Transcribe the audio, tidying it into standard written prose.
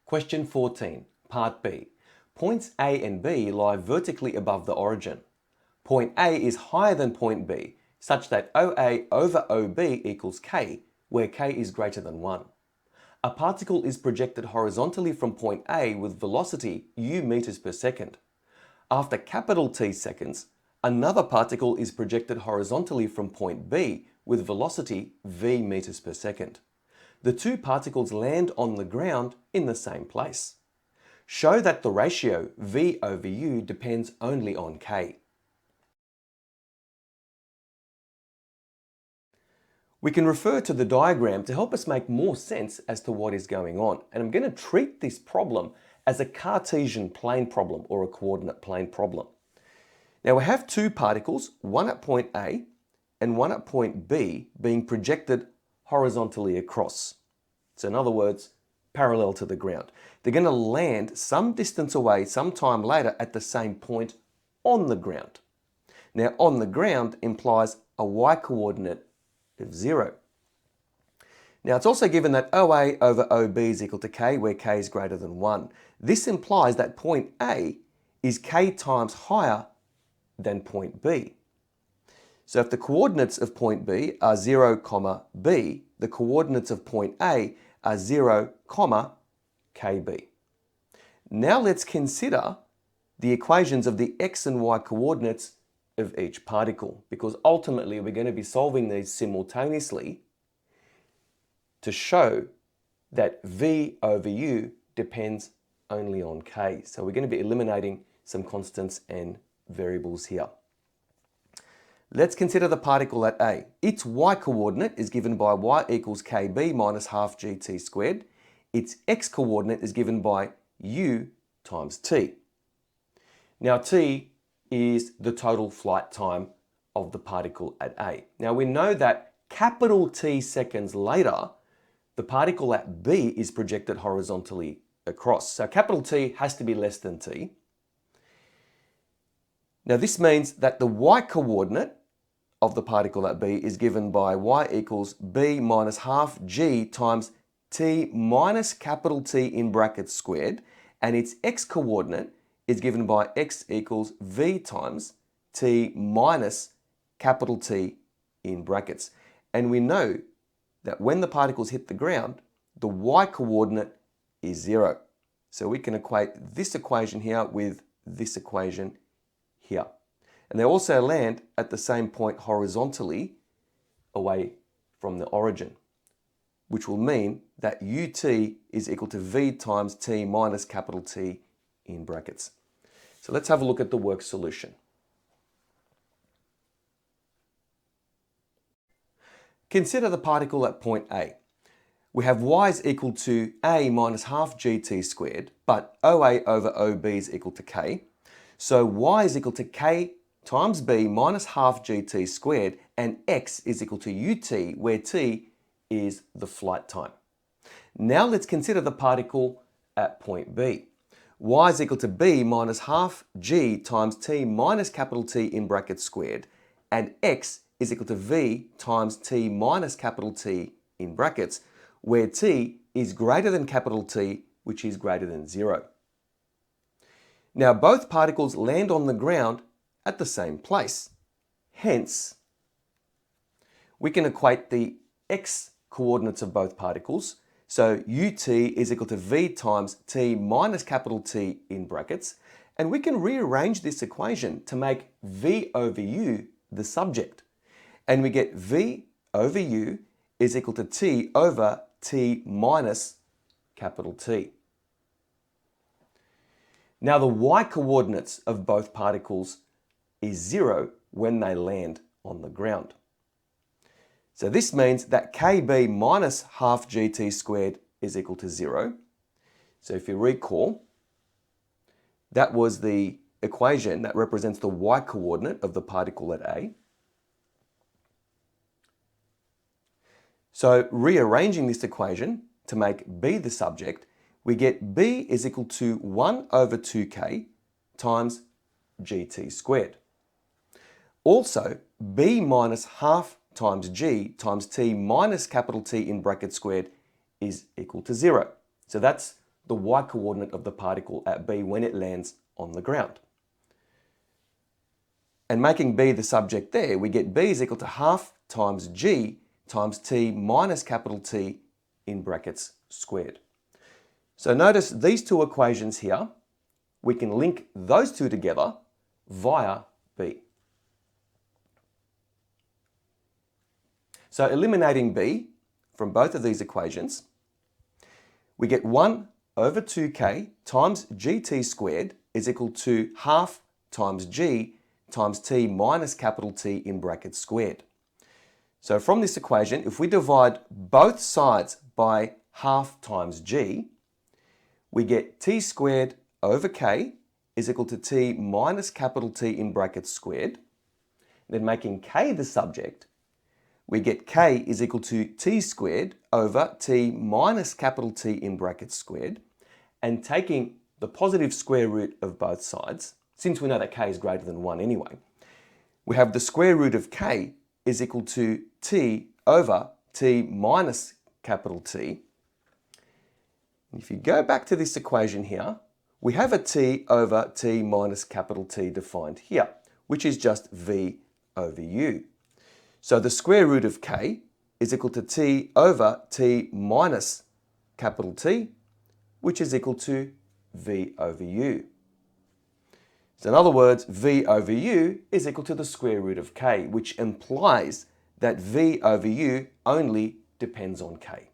Question 14, Part B. Points A and B lie vertically above the origin. Point A is higher than point B, such that OA over OB equals K, where K is greater than 1. A particle is projected horizontally from point A with velocity u meters per second. After capital T seconds, another particle is projected horizontally from point B with velocity v meters per second. The two particles land on the ground in the same place. Show that the ratio v over u depends only on k. We can refer to the diagram to help us make more sense as to what is going on. And I'm going to treat this problem as a Cartesian plane problem or a coordinate plane problem. Now we have two particles, one at point A and one at point B, being projected horizontally across. So in other words, parallel to the ground. They're going to land some distance away sometime later at the same point on the ground. Now on the ground implies a y-coordinate of 0. Now it's also given that OA over OB is equal to K, where K is greater than 1. This implies that point A is K times higher than point B. So if the coordinates of point B are 0, B, the coordinates of point A are 0, KB. Now let's consider the equations of the x and y coordinates of each particle, because ultimately we're going to be solving these simultaneously to show that v over u depends only on k. So we're going to be eliminating some constants and variables here. Let's consider the particle at A. Its y-coordinate is given by y equals kb minus half gt squared. Its x-coordinate is given by u times t. Now t is the total flight time of the particle at A. Now we know that capital T seconds later, the particle at B is projected horizontally across. So capital T has to be less than t. Now this means that the y-coordinate of the particle at B is given by y equals b minus half g times t minus capital T in brackets squared, and its x-coordinate is given by x equals v times t minus capital T in brackets. And we know that when the particles hit the ground, the y-coordinate is 0. So we can equate this equation here with this equation here. And they also land at the same point horizontally away from the origin, which will mean that ut is equal to v times t minus capital T in brackets. So let's have a look at the work solution. Consider the particle at point A. We have y is equal to a minus half gt squared, but OA over OB is equal to k. So y is equal to k times b minus half gt squared, and x is equal to ut, where t is the flight time. Now let's consider the particle at point B. Y is equal to b minus half g times t minus capital T in brackets squared, and x is equal to v times t minus capital T in brackets, where t is greater than capital T, which is greater than 0. Now both particles land on the ground at the same place. Hence, we can equate the x coordinates of both particles. So ut is equal to v times t minus capital T in brackets. And we can rearrange this equation to make v over u the subject. And we get v over u is equal to t over t minus capital T. Now the y-coordinates of both particles is 0 when they land on the ground. So this means that kb minus half gt squared is equal to 0. So if you recall, that was the equation that represents the y-coordinate of the particle at A. So rearranging this equation to make b the subject, we get b is equal to 1 over 2k times gt squared. Also, b minus half times g times t minus capital T in brackets squared is equal to 0. So that's the y coordinate of the particle at B when it lands on the ground. And making B the subject there, we get B is equal to half times G times T minus capital T in brackets squared. So notice these two equations here, we can link those two together via B. So eliminating B from both of these equations, we get 1 over 2k times gt squared is equal to half times g times t minus capital T in brackets squared. So from this equation, if we divide both sides by half times g, we get t squared over k is equal to t minus capital T in brackets squared. Then making k the subject, we get k is equal to t squared over t minus capital T in brackets squared. And taking the positive square root of both sides, since we know that k is greater than 1 anyway, we have the square root of k is equal to t over t minus capital T. If you go back to this equation here, we have a t over t minus capital T defined here, which is just v over u. So the square root of k is equal to t over t minus capital T, which is equal to v over u. So in other words, v over u is equal to the square root of k, which implies that v over u only depends on k.